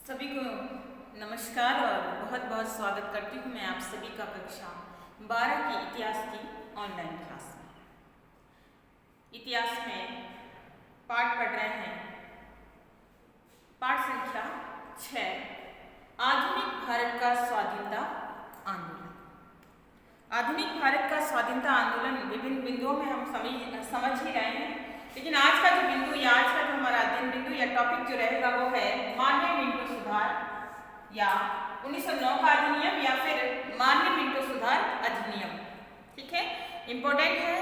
सभी को नमस्कार और बहुत बहुत स्वागत करती हूँ मैं आप सभी का कक्षा 12 की इतिहास की ऑनलाइन क्लास में। इतिहास में पाठ पढ़ रहे हैं, पाठ संख्या 6, आधुनिक भारत का स्वाधीनता आंदोलन। आधुनिक भारत का स्वाधीनता आंदोलन विभिन्न बिंदुओं में हम समझ ही रहे हैं, लेकिन आज का जो बिंदु या आज का जो हमारा अध्ययन बिंदु या टॉपिक जो रहेगा वो है माननीय मिंटो सुधार या 1909 का अधिनियम या फिर माननीय मिंटो सुधार अधिनियम। ठीक है, इंपॉर्टेंट है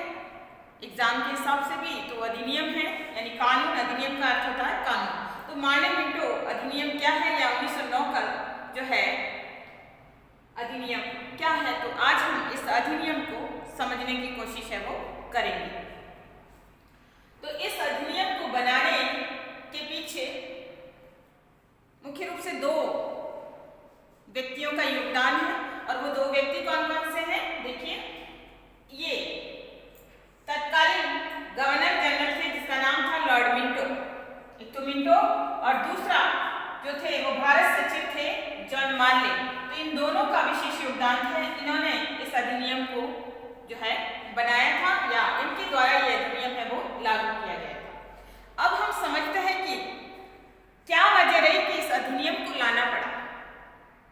एग्जाम के हिसाब से भी। तो अधिनियम है यानी कानून, अधिनियम का अर्थ होता है कानून। तो माननीय मिंटो अधिनियम क्या है या 1909 का जो है अधिनियम क्या है, तो आज हम इस अधिनियम को समझने की कोशिश है वो करेंगे। तो इस अधिनियम को बनाने के पीछे मुख्य रूप से दो व्यक्तियों का योगदान है, और वो दो व्यक्ति कौन कौन से हैं? देखिए, ये तत्कालीन गवर्नर जनरल थे जिसका नाम था लॉर्ड मिंटो, एक तो मिंटो, और दूसरा जो थे वो भारत सचिव थे जॉन मार्ले। तो इन दोनों का विशेष योगदान है, इन्होंने इस अधिनियम को जो है बनाया था या इनके द्वारा ये अधिनियम है वो लागू किया गया था। अब हम समझते हैं कि क्या वजह रही कि इस अधिनियम को लाना पड़ा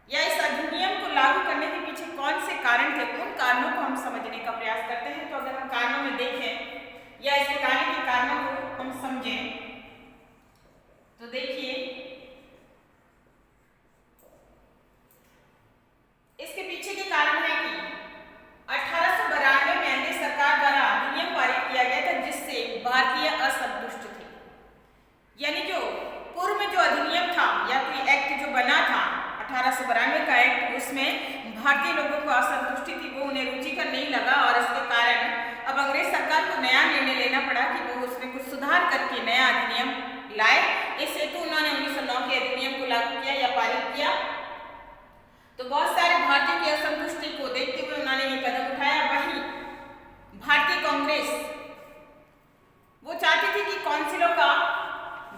या इस अधिनियम को लागू करने के पीछे कौन से कारण थे। उन कारणों को हम समझने का प्रयास करते हैं। तो अगर हम कारणों में देखें या इसके लाने के कारणों को हम समझें तो देखिए, इसके पीछे के कारण है कि 1892 में अंग्रेज सरकार द्वारा अधिनियम पारित किया गया था जिससे भारतीय असंतुष्ट थे। यानी जो पूर्व में जो अधिनियम था या कोई एक्ट जो बना था 1892 का एक्ट, उसमें भारतीय लोगों को असंतुष्टि थी, वो उन्हें रुचिकर नहीं लगा, और इसके कारण अब अंग्रेज सरकार को नया निर्णय लेना पड़ा कि वो उसमें कुछ सुधार करके नया अधिनियम लाए। इस हेतु उन्होंने 1909 के अधिनियम को लागू किया या पारित किया। तो बहुत सारे भारतीयों की असंतुष्टि को देखते हुए उन्होंने ये कदम उठाया। वहीं भारतीय कांग्रेस वो चाहती थी कि काउंसिलों का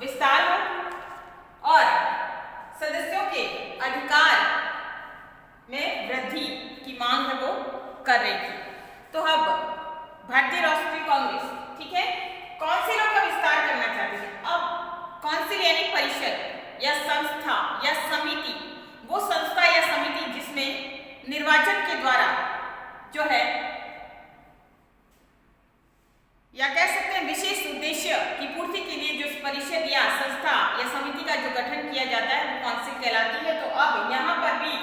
विस्तार हो और सदस्यों के अधिकार में वृद्धि की मांग है वो कर रही थी। तो अब भारतीय राष्ट्रीय कांग्रेस, ठीक है, काउंसिलों का विस्तार करना चाहती थी। अब काउंसिल यानी परिषद या संस्था या समिति, वो संस्था या समिति जिसमें निर्वाचन के द्वारा जो है या कह सकते हैं विशेष उद्देश्य की पूर्ति के लिए जो परिषद या संस्था या समिति का जो गठन किया जाता है वो काउंसिल कहलाती है। तो अब यहाँ पर भी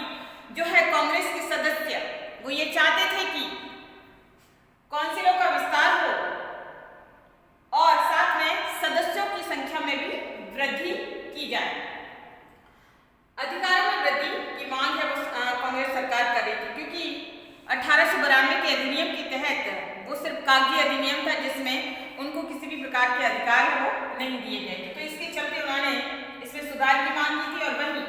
जो है कांग्रेस के सदस्य वो ये चाहते थे कि काउंसिलों का विस्तार हो और साथ में सदस्यों की संख्या में भी वृद्धि की जाए। अधिकारों में वृद्धि की मांग है वो कांग्रेस सरकार कर रही थी, क्योंकि 1892 के अधिनियम के तहत वो सिर्फ कागजी अधिनियम था जिसमें उनको किसी भी प्रकार के अधिकार है वो नहीं दिए गए थे। तो इसके चलते उन्होंने इसमें सुधार की मांग की थी। और वहीं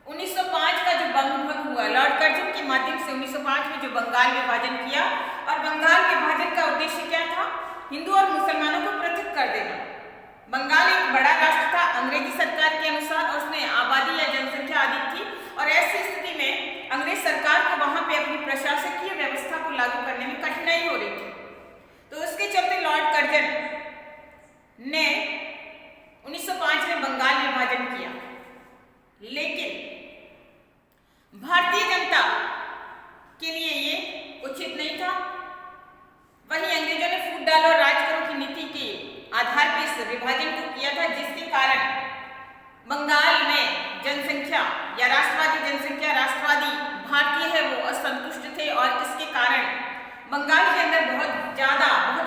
1905 का जो बंग हुआ लॉर्ड कर्जन के माध्यम से 1905 में जो बंगाल विभाजन किया, और बंगाल विभाजन का उद्देश्य क्या था? हिंदू और मुसलमानों को पृथक कर देना। बंगाल एक बड़ा राष्ट्र था अंग्रेजी सरकार के अनुसार, और उसमें आबादी या जनसंख्या अधिक थी, और ऐसी स्थिति में अंग्रेज सरकार को वहां पे अपनी प्रशासकीय व्यवस्था को लागू करने में कठिनाई हो रही थी। तो इसके चलते लॉर्ड कर्जन ने 1905 में बंगाल विभाजन किया, लेकिन भारतीय जनता के लिए ये उचित नहीं था। वहीं अंग्रेजों ने फूट डालो और राज करो की नीति के आधार पर इस विभाजन को किया था, जिसके कारण बंगाल में जनसंख्या या राष्ट्रवादी जनसंख्या, राष्ट्रवादी भारतीय है वो असंतुष्ट थे, और इसके कारण बंगाल के अंदर बहुत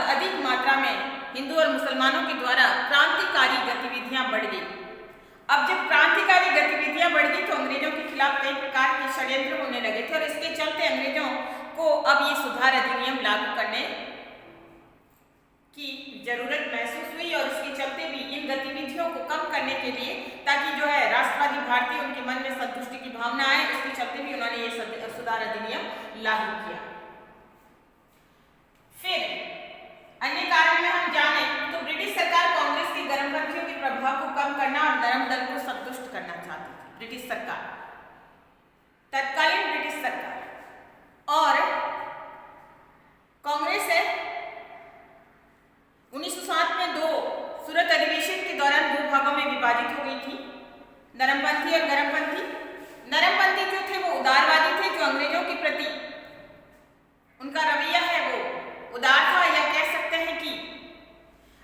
अधिक मात्रा में हिंदू और मुसलमानों के द्वारा क्रांतिकारी गतिविधियां बढ़ गई। अब जब क्रांतिकारी गतिविधियां बढ़ गई तो अंग्रेजों के खिलाफ कई प्रकार के षड्यंत्र होने लगे थे, और इसके चलते अंग्रेजों को अब ये सुधार अधिनियम लागू करने की जरूरत महसूस हुई, और इसके चलते भी इन गतिविधियों को कम करने के लिए, ताकि जो है राष्ट्रवादी भारतीय उनके मन में संतुष्टि की भावना आए, इसके चलते भी उन्होंने ये सुधार अधिनियम लागू किया। फिर अन्य कारण में हम जाने तो ब्रिटिश सरकार कांग्रेस की गर्मपंथियों के प्रभाव को कम करना और नरम दल को संतुष्ट करना चाहती थी। ब्रिटिश सरकार, तत्कालीन ब्रिटिश सरकार। और कांग्रेस है 1907 में सूरत अधिवेशन के दौरान 2 भागों में विभाजित हो गई थी, नरमपंथी और गरमपंथी। नरमपंथी जो थे वो उदारवादी थे, जो अंग्रेजों के प्रति उनका रवैया है वो उदार था, या कह सकते हैं कि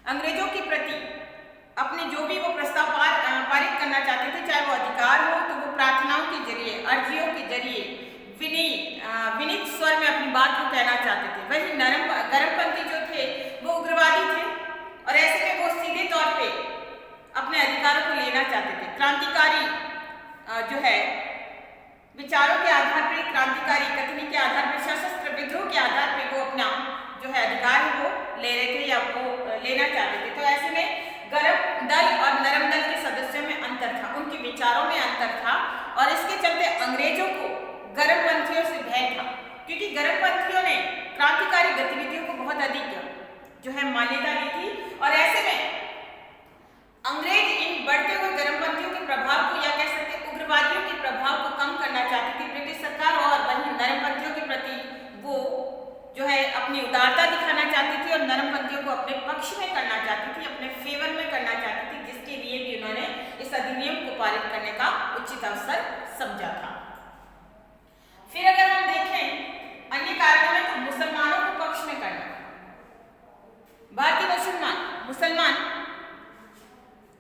अंग्रेजों के प्रति अपने जो भी वो प्रस्ताव पारित करना चाहते थे, चाहे वो अधिकार हो, तो वो प्रार्थनाओं के जरिए, अर्जियों के जरिए विनीत स्वर में अपनी बात को कहना चाहते थे। वही गरमपंथी जो थे वो उग्रवादी थे, और ऐसे में वो सीधे तौर पे अपने अधिकारों को लेना चाहते थे। क्रांतिकारी जो है विचारों के आधार पर, क्रांतिकारी कथनी के आधार पर, सशस्त्र विद्रोह के आधार पर वो अपना जो है अधिकार है वो ले रहे थे, या वो लेना चाहते थे। तो ऐसे में गरम दल और नरम दल के सदस्यों में अंतर था, उनके विचारों में अंतर था, और इसके चलते अंग्रेजों को गरमपंथियों से भय था, क्योंकि गरमपंथियों ने क्रांतिकारी गतिविधियों को बहुत अधिक जो है मान्यता दी थी। और ऐसे में अंग्रेज इन बढ़ते हुए गरमपंथियों के प्रभाव को, या कह सकते उग्रवादियों के प्रभाव को कम करना चाहती थी ब्रिटिश सरकार, और वहीं नरमपंथियों के प्रति वो जो है अपनी उदारता दिखाना चाहती थी, और नरमपंथियों को अपने पक्ष में करना चाहती थी, अपने फेवर में करना चाहती थी, जिसके लिए भी उन्होंने इस अधिनियम को पारित करने का उचित अवसर समझा था। फिर अगर हम देखें अन्य कारणों में, तो मुसलमानों को पक्ष में करना। भारतीय मुसलमान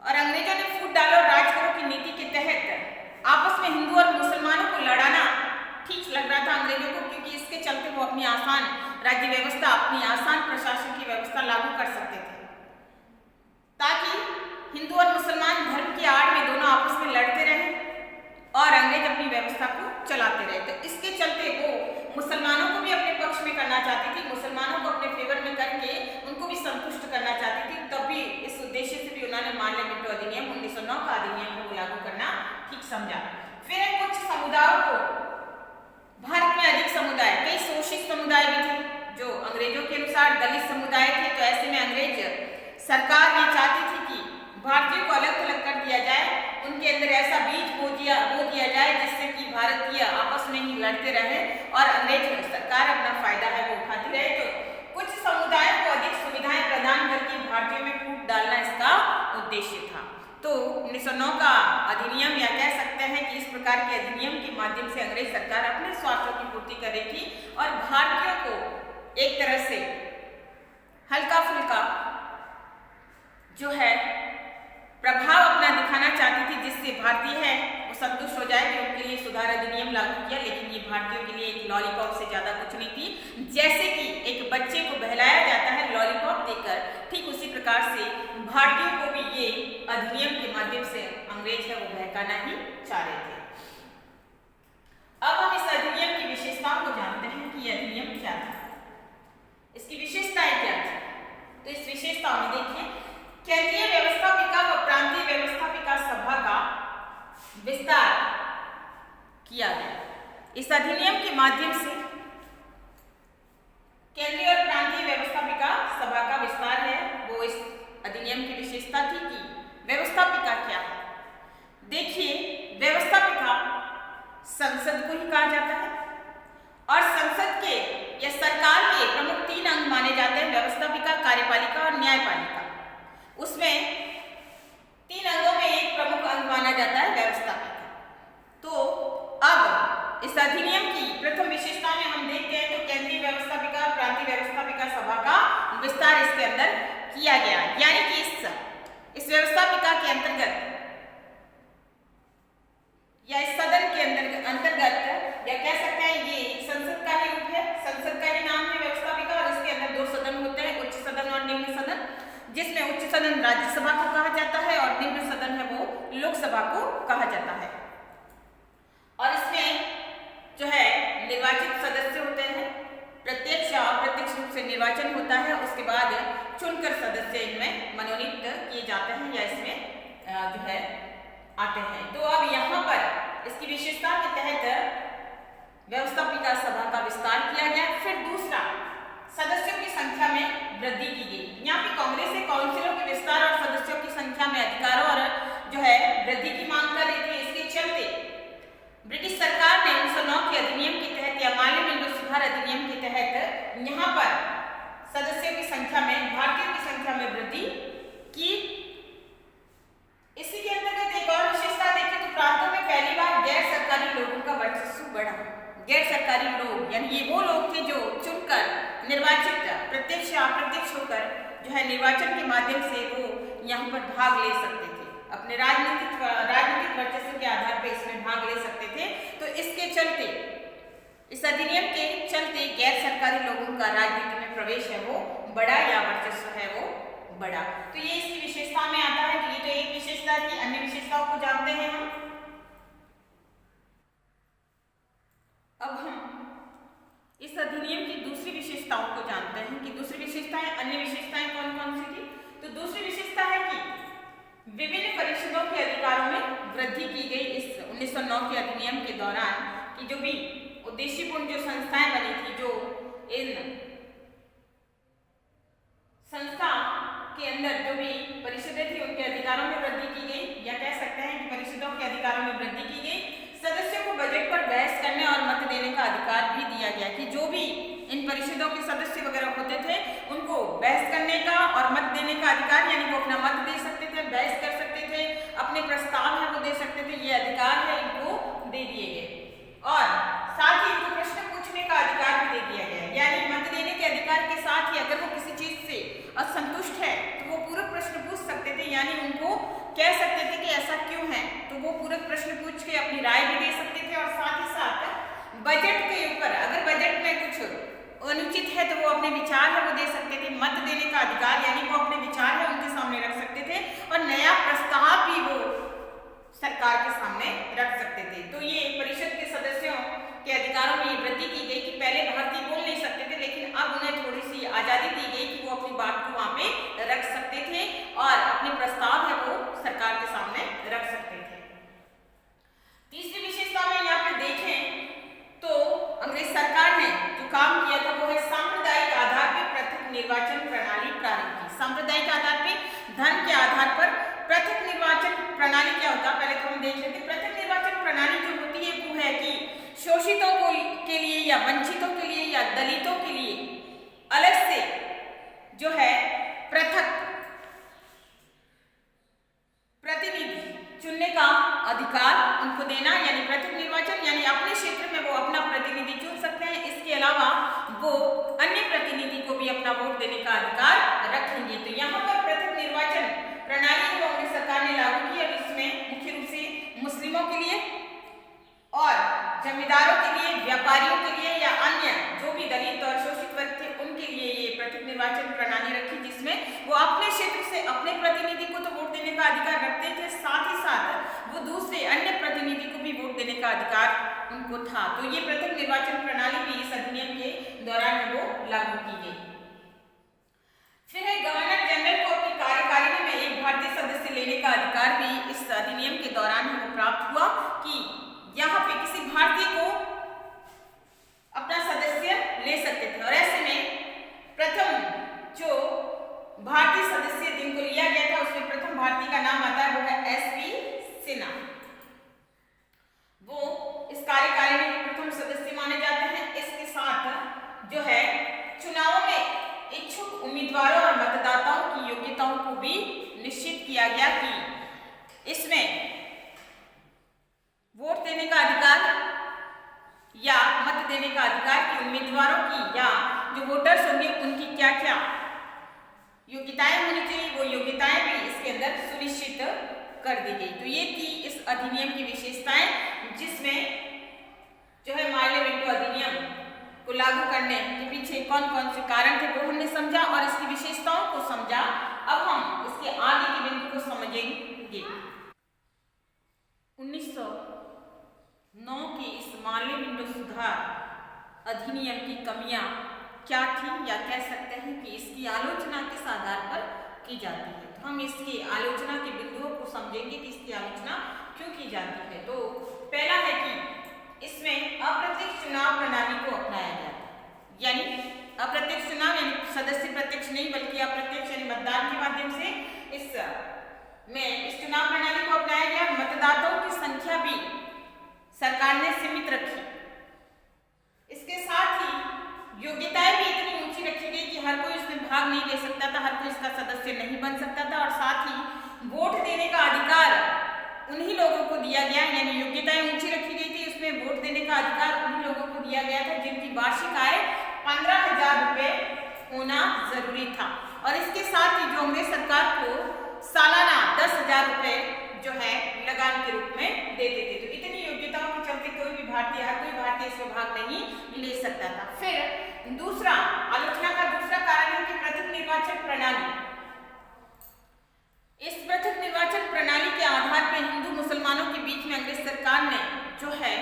और अंग्रेजों ने फूट डालो राज करो की नीति के तहत आपस में हिंदू और मुसलमानों को लड़ाना ठीक लग रहा था अंग्रेजों को, क्योंकि इसके चलते वो अपनी आसान राज्य व्यवस्था, अपनी आसान प्रशासन की व्यवस्था लागू कर सकते थे, ताकि हिंदू और मुसलमान धर्म की आड़ में दोनों आपस में लड़ते रहे और अंग्रेज अपनी व्यवस्था को चलाते रहे। तो इसके चलते वो मुसलमानों को भी अपने पक्ष में करना चाहती थी, मुसलमानों को अपने फेवर में करके उनको भी संतुष्ट करना चाहती थी। तभी इस उद्देश्य से भी उन्होंने मान्य मिंटो अधिनियम 1909 का अधिनियम को लागू करना ठीक समझा। फिर कुछ समुदायों को, भारत में अधिक समुदाय, कई शोषित समुदाय भी थे जो अंग्रेजों के अनुसार दलित समुदाय थे। तो ऐसे में अंग्रेज सरकार ये चाहती थी कि भारतीयों को अलग थलग कर दिया जाए, उनके अंदर ऐसा बीज बो दिया जाए जिससे कि भारतीय आपस में ही लड़ते रहे और अंग्रेज सरकार अपना फायदा है वो उठाती रहे। तो कुछ समुदायों को अधिक सुविधाएं प्रदान करके भारतीयों में फूट डालना इसका उद्देश्य था। तो 1909 का अधिनियम, या कह सकते हैं कि इस प्रकार के अधिनियम के माध्यम से अंग्रेज सरकार अपने स्वार्थों की पूर्ति कर रही थी और भारतीयों को एक तरह से हल्का फुल्का जो है प्रभाव अपना दिखाना चाहती थी, जिससे भारतीय है वो संतुष्ट हो जाए कि उनके लिए सुधार अधिनियम लागू किया। लेकिन ये भारतीयों के लिए एक लॉलीपॉप से ज्यादा कुछ नहीं थी। जैसे कि एक बच्चे को बहलाया जाता है लॉलीपॉप देकर, ठीक उसी प्रकार से भारतीयों को भी ये अधिनियम के माध्यम से अंग्रेज है वो बहकाना ही चाह रहे थे। अब हम इस अधिनियम की विशेषताओं को जानते हैं कि यह अधिनियम क्या था, इसकी विशेषताएं क्या थी। तो इस विशेषताओं में देखिए, केंद्रीय व्यवस्थापिका व प्रांतीय व्यवस्थापिका सभा का विस्तार किया गया। इस अधिनियम के माध्यम से केंद्रीय और प्रांतीय व्यवस्थापिका सभा का विस्तार है, वो इस अधिनियम की विशेषता थी कि व्यवस्थापिका क्या है। देखिए, व्यवस्थापिका संसद को ही कहा जाता है और संसद के या सरकार के प्रमुख 3 अंग माने जाते हैं, व्यवस्थापिका, कार्यपालिका और न्यायपालिका। उसमें 3 अंगों में एक प्रमुख अंग माना जाता है व्यवस्थापिका। तो अब इस अधिनियम की प्रथम विशेषता में हम देखते हैं तो केंद्रीय व्यवस्थापिका, प्रांतीय व्यवस्थापिका सभा का विस्तार इसके अंदर किया गया, यानी कि इस व्यवस्थापिका के अंतर्गत या इस सदन के अंतर्गत या कह सकते हैं ये संसद का ही रूप है, संसद का ही नाम है व्यवस्थापिका, और इसके अंदर 2 सदन होते हैं, उच्च सदन और निम्न सदन, जिसमें उच्च सदन राज्यसभा को कहा जाता है और निम्न सदन है वो लोकसभा को कहा जाता है। और इसमें जो है निर्वाचित सदस्य होते हैं, प्रत्यक्ष या अप्रत्यक्ष रूप से निर्वाचन होता है, उसके बाद चुनकर सदस्य इनमें मनोनीत किए जाते हैं या इसमें जो है आते हैं। तो अब यहाँ पर इसकी विशेषता के तहत व्यवस्थापिका सभा का विस्तार किया गया। फिर दूसरा, सदस्यों की संख्या में वृद्धि की गई। यहाँ पे कांग्रेस से काउंसिलों के विस्तार और सदस्यों की संख्या में अधिकारों और जो है वृद्धि की मांग कर रही थी। इसके चलते बढ़ा। गैर सरकारी लोग यानी ये वो लोग थे जो चुनकर निर्वाचित प्रत्यक्ष या अप्रत्यक्ष होकर जो है निर्वाचन के माध्यम से वो यहाँ पर भाग ले सकते थे, अपने राजनीतिक वर्चस्व के आधार पर इसमें भाग ले सकते थे। तो इसके चलते, इस अधिनियम के चलते गैर सरकारी लोगों का राजनीति में प्रवेश है वो बढ़ा या वर्चस्व है वो बढ़ा। तो ये इसकी विशेषता में आता है। तो ये तो एक विशेषता थी, अन्य विशेषताओं को जानते हैं हम। अब हम इस अधिनियम की दूसरी विशेषताओं को जानते हैं कि दूसरी विशेषताएं, अन्य विशेषताएं कौन कौन सी थी। तो दूसरी विशेषता है कि विभिन्न परिषदों के अधिकारों में वृद्धि की गई। इस 1909 के अधिनियम के दौरान की जो भी उद्देश्यपूर्ण जो संस्थाएं बनी थी, जो इन संस्था के अंदर जो भी परिषदें थी उनके अधिकारों में वृद्धि की गई, या कह सकते हैं कि परिषदों के अधिकारों में वृद्धि की गई। सदस्यों को बजट पर बहस करने और मत देने का अधिकार भी दिया गया कि जो भी इन परिषदों के सदस्य वगैरह होते थे उनको बहस करने का और मत देने का अधिकार, यानी वो अपना मत दे सकते थे, बहस कर सकते थे, अपने प्रस्ताव है वो दे सकते थे। ये अधिकार है इनको दे दिए गए और साथ ही इनको प्रश्न पूछने का अधिकार भी दे दिया गया। यानी मत देने के अधिकार के साथ ही अगर वो किसी चीज से असंतुष्ट है तो वो पूरक प्रश्न पूछ सकते थे, यानी उनको कह सकते थे कि ऐसा क्यों है, तो वो पूरक प्रश्न पूछ के अपनी राय भी दे सकते थे। और साथ ही साथ बजट के ऊपर अगर बजट में कुछ अनुचित है तो वो अपने विचार है वो दे सकते थे। मत देने का अधिकार यानी वो अपने विचार है उनके सामने रख सकते थे और नया प्रस्ताव भी वो सरकार के सामने रख सकते थे। तो ये परिषद के सदस्यों के अधिकारों में ये वृद्धि की गई कि पहले भारतीय बोल नहीं सकते थे, लेकिन अब उन्हें थोड़ी सी आजादी दी गई कि वो अपनी बात को वहां पे रख सकते थे और अपने प्रस्ताव है वो सरकार के सामने रख सकते थे। तीसरी विशेषता में यहाँ पे देखें तो अंग्रेज सरकार ने जो काम किया था वो है सांप्रदायिक आधार पर पृथक निर्वाचन प्रणाली प्रारंभ की। सांप्रदायिक आधार पे, धर्म के आधार पर पृथक निर्वाचन प्रणाली क्या होता है पहले तो हम देख लेते हैं। पृथक निर्वाचन प्रणाली जो होती है वो है कि शोषितों को के लिए या वंचितों के लिए या दलितों के लिए अलग से जो है पृथक प्रतिनिधि चुनने का अधिकार उनको देना, यानी पृथक निर्वाचन, यानी अपने क्षेत्र में वो अपना प्रतिनिधि चुन सकते हैं। इसके अलावा वो अन्य प्रतिनिधि को भी अपना वोट देने का अधिकार रखेंगे। तो यहाँ पर पृथक निर्वाचन प्रणाली को कांग्रेस सरकार ने लागू की। और इसमें मुख्य रूप से मुस्लिमों के लिए और जमींदारों के लिए, व्यापारियों के लिए या अन्य जो भी दलित और शोषित वर्ग थे उनके लिए ये पृथक निर्वाचन प्रणाली रखी, जिसमें वो अपने क्षेत्र से अपने प्रतिनिधि को तो वोट देने का अधिकार रखते थे, साथ ही साथ वो दूसरे अन्य प्रतिनिधि को भी वोट देने का अधिकार उनको था। तो ये पृथक निर्वाचन प्रणाली भी इस अधिनियम के दौरान वो लागू की गई। फिर है गवर्नर जनरल को अपनी कार्यकारिणी में एक भारतीय सदस्य लेने का अधिकार भी इस अधिनियम के दौरान हमें प्राप्त हुआ कि यहाँ पे किसी भारतीय को अपना सदस्य ले सकते थे। और ऐसे में प्रथम जो भारतीय सदस्य जिनको लिया गया था उसमें प्रथम भारतीय का नाम आता है वो है एसपी सिन्हा। वो इस कार्यकारिणी के प्रथम सदस्य माने जाते हैं। इसके साथ जो है चुनावों में इच्छुक उम्मीदवारों और मतदाताओं की योग्यताओं को भी निश्चित किया गया कि इसमें वोट देने का अधिकार या मत देने का अधिकार की उम्मीदवारों की या जो वोटर्स होंगे उनकी क्या क्या योग्यताएं होनी चाहिए, वो योग्यताएं भी इसके अंदर सुनिश्चित कर दी गई। तो ये थी इस अधिनियम की विशेषताएं, जिसमें जो है मार्ले मिंटो अधिनियम को लागू करने के पीछे कौन कौन से कारण थे वो हमने समझा और इसकी विशेषताओं को समझा। अब हम इसके आगे के बिंदु को समझेंगे। 1909 के इस मार्ले मिंटो सुधार अधिनियम की कमियां क्या थी, या कह सकते हैं कि इसकी आलोचना किस आधार पर की जाती है। तो हम इसकी आलोचना के बिंदुओं को समझेंगे कि इसकी आलोचना क्यों की जाती है। तो पहला है कि इसमें अप्रत्यक्ष चुनाव प्रणाली को अपनाया गया था, यानी अप्रत्यक्ष चुनाव यानी सदस्य प्रत्यक्ष नहीं बल्कि अप्रत्यक्ष यानी मतदान के माध्यम से इस चुनाव प्रणाली को अपनाया गया। मतदाताओं की संख्या भी सरकार ने सीमित रखी। इसके साथ ही योग्यताएं भी इतनी ऊंची रखी गई कि हर कोई इसमें भाग नहीं ले सकता था, हर कोई इसका सदस्य नहीं बन सकता था। और साथ ही वोट देने का अधिकार उन्हीं लोगों को दिया गया, यानी योग्यताएं ऊंची रखी गई थी। इसमें वोट देने का अधिकार उन्हीं लोगों को दिया गया था जिनकी वार्षिक आय 15,000 रुपए होना जरूरी था। और इसके साथ ही जो अंग्रेज सरकार को सालाना 10,000 रुपए जो है लगान के रूप में देते थे। तो इतनी योग्यताओं के चलते कोई भी भारतीय, हर कोई भारतीय इसमें भाग नहीं ले सकता था। फिर दूसरा आलोचना का दूसरा कारण है कि पृथक निर्वाचन प्रणाली। इस पृथक निर्वाचन प्रणाली के आधार पर हिंदू मुसलमानों के बीच में अंग्रेज सरकार ने जो है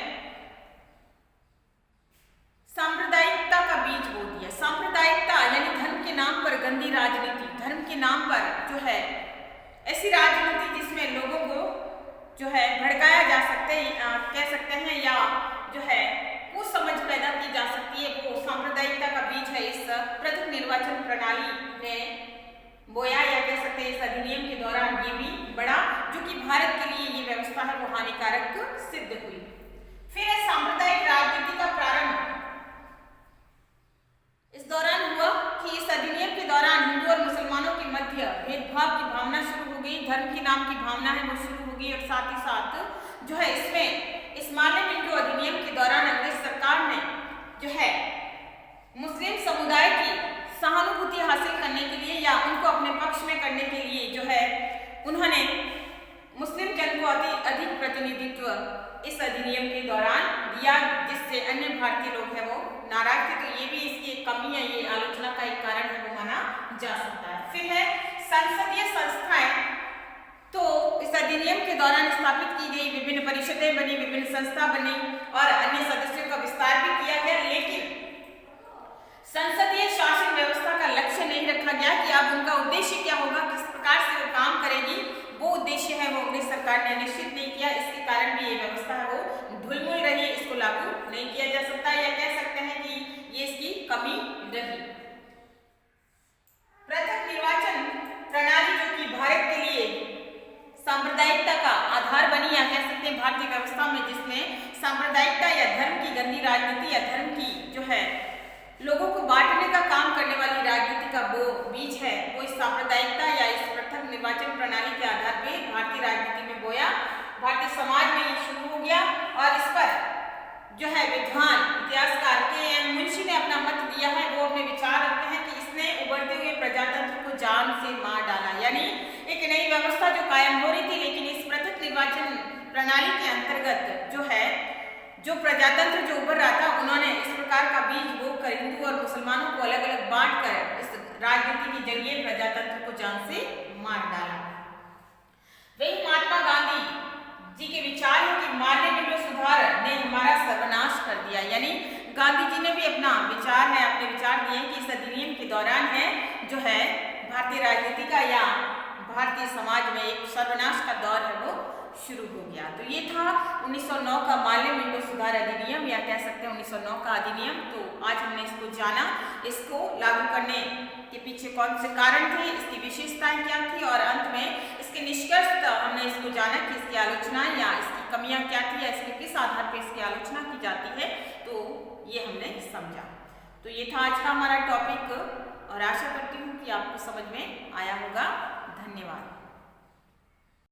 सांप्रदायिकता का बीज बो दिया। सांप्रदायिकता यानी धर्म के नाम पर गंदी राजनीति, धर्म के नाम पर जो है ऐसी राजनीति जिसमें लोगों को जो है भड़काया जा सकते कह सकते हैं या जो है वो समझ पैदा की जा सकती है, वो सांप्रदायिकता का बीज है इस पृथक निर्वाचन प्रणाली ने बोया या कह सकते हैं इस अधिनियम के दौरान ये भी बढ़ा, जो कि भारत के लिए ये व्यवस्था है वो हानिकारक सिद्ध हुई। फिर है सांप्रदायिक राजनीति का प्रारंभ। इस दौरान हुआ कि इस अधिनियम के दौरान हिंदू और मुसलमानों के मध्य भेदभाव की भावना शुरू हो गई, धर्म के नाम की भावना है वो शुरू हो गई। और साथ ही साथ जो है इसमें इस मामले में जो अधिनियम के दौरान अंग्रेज सरकार ने जो है मुस्लिम समुदाय की सहानुभूति हासिल करने के लिए या उनको अपने पक्ष में करने के लिए जो है उन्होंने मुस्लिम जन को अधिक प्रतिनिधित्व इस अधिनियम के दौरान दिया, जिससे अन्य भारतीय लोग हैं वो नाराज थे। तो ये भी इसकी एक कमी है, ये आलोचना का एक कारण है वो माना जा सकता है। फिर है संसदीय संस्थाएं। तो इस अधिनियम के दौरान स्थापित की गई विभिन्न परिषदें बनी, विभिन्न संस्था बनी और अन्य सदस्यों का विस्तार भी किया गया, लेकिन संसदीय शासन व्यवस्था का लक्ष्य नहीं रखा गया कि अब उनका उद्देश्य क्या होगा, किस प्रकार से वो काम करेगी, वो उद्देश्य है वो अंग्रेज सरकार ने निश्चित नहीं किया। इसके कारण भी ये व्यवस्था है वो ढुलमुल रही, इसको लागू नहीं किया जा सकता या कह सकते हैं कि ये इसकी कमी रही। पृथक निर्वाचन प्रणाली जो कि भारत के लिए सांप्रदायिकता का आधार बनी या कह सकते हैं भारतीय व्यवस्था में जिसमें सांप्रदायिकता या धर्म की गंदी राजनीति या धर्म की जो है लोगों को बांटने का काम करने वाली राजनीति का वो बीज है वो इस सांप्रदायिकता या इस पृथक निर्वाचन प्रणाली के आधार पे भारतीय राजनीति में बोया, भारतीय समाज में ये शुरू हो गया। और इस पर जो है विद्वान इतिहासकार के मुंशी ने अपना मत दिया है, वो अपने विचार रखते हैं कि इसने उभरते हुए प्रजातंत्र को जान से मार डाला, यानी एक नई व्यवस्था जो कायम हो रही थी, लेकिन इस पृथक निर्वाचन प्रणाली के अंतर्गत जो है जो प्रजातंत्र जो उभर रहा था उन्होंने इस प्रकार का बीज बोकर हिंदू और मुसलमानों को अलग अलग बांट कर इस राजनीति के जरिए प्रजातंत्र को जान से मार डाला। वही महात्मा गांधी जी के विचार है कि माल्य मिलो सुधार ने हमारा सर्वनाश कर दिया, यानी गांधी जी ने भी अपना विचार है, अपने विचार दिए कि इस अधिनियम के दौरान है जो है भारतीय राजनीति का या भारतीय समाज में एक सर्वनाश का दौर है वो शुरू हो गया। तो ये था 1909 का माल्य मिलो सुधार अधिनियम या कह सकते हैं 1909 का अधिनियम। तो आज हमने इसको जाना, इसको लागू करने के पीछे कौन से कारण थे, इसकी विशेषताएं क्या थी और अंत में इसके निष्कर्ष हमने इसको जाना कि इसकी आलोचना या इसकी कमियां क्या थी या इसके किस आधार पर इसकी आलोचना की जाती है, तो ये हमने समझा। तो ये था आज का हमारा टॉपिक और आशा करती हूँ कि आपको समझ में आया होगा। धन्यवाद।